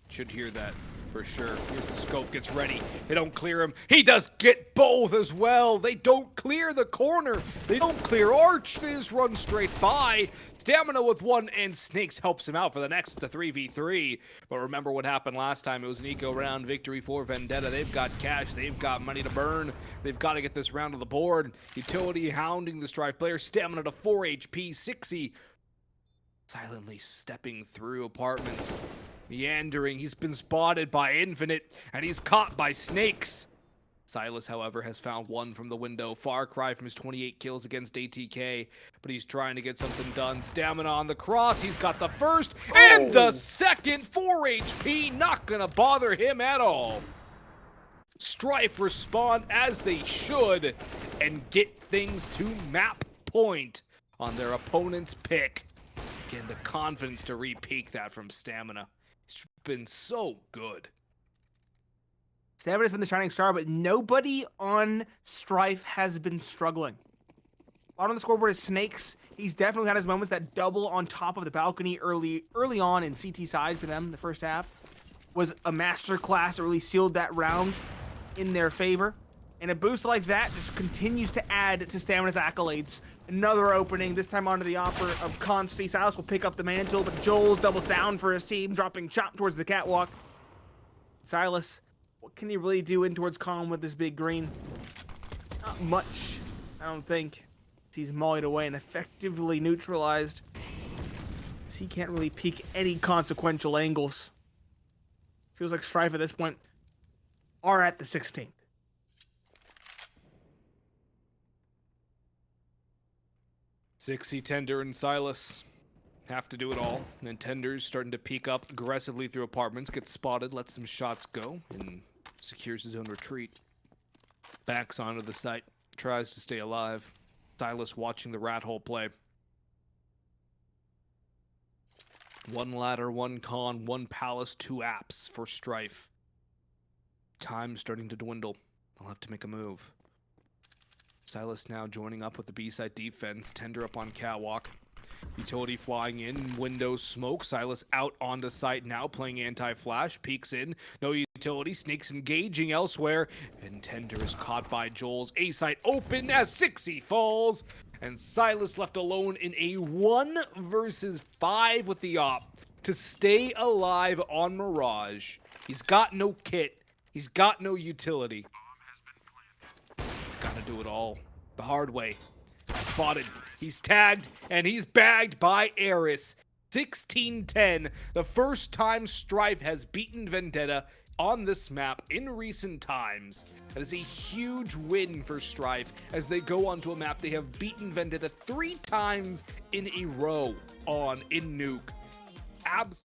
Should hear that for sure. Here's the scope, gets ready. They don't clear him. He does get both as well. They don't clear the corner. They don't clear Arch. They just run straight by. Stamina with 1, and Snakes helps him out for the next. It's a 3v3. But remember what happened last time. It was an eco round victory for Vendetta. They've got cash. They've got money to burn. They've got to get this round on the board. Utility hounding the Strife player. Stamina to 4 HP. Cxzi silently stepping through apartments. Meandering. He's been spotted by Infinite, and he's caught by Snakes. Silas, however, has found one from the window. Far cry from his 28 kills against ATK, but he's trying to get something done. Stamina on the cross. He's got the first and the second. 4 HP. Not gonna bother him at all. Strife respond as they should and get things to map point on their opponent's pick. Again, the confidence to re-peak that from Stamina. It's been so good. Stamina's been the shining star, but nobody on Strife has been struggling. Bottom of the scoreboard is Snakes. He's definitely had his moments. That double on top of the balcony early on in CT side for them, the first half, was a masterclass that really sealed that round in their favor. And a boost like that just continues to add to Stamina's accolades. Another opening, this time onto the offer of Cxzi. Silas will pick up the mantle, but Joel doubles down for his team, dropping Chop towards the catwalk. Silas, what can he really do in towards Calm with this big green? Not much, I don't think. He's mollied away and effectively neutralized. He can't really peek any consequential angles. Feels like Strife at this point are at the 16th. Cxzi, Tender, and Silas have to do it all. And Tender's starting to peek up aggressively through apartments, gets spotted, lets some shots go, and secures his own retreat. Backs onto the site, tries to stay alive. Silas watching the rat hole play. One ladder, one con, one palace, two apps for Strife. Time starting to dwindle. I'll have to make a move. Silas now joining up with the B-side defense. Tender up on catwalk. Utility flying in. Windows smoke. Silas out onto site now playing anti-flash. Peeks in. No utility. Snakes engaging elsewhere. And Tender is caught by Joel's A-site open as Cxzi falls. And Silas left alone in a 1 versus 5 with the op to stay alive on Mirage. He's got no kit. He's got no utility. He's got to do it all the hard way. Spotted. He's tagged, and he's bagged by Eris. 16-10, the first time Strife has beaten Vendetta on this map in recent times. That is a huge win for Strife as they go onto a map they have beaten Vendetta 3 times in a row in Nuke.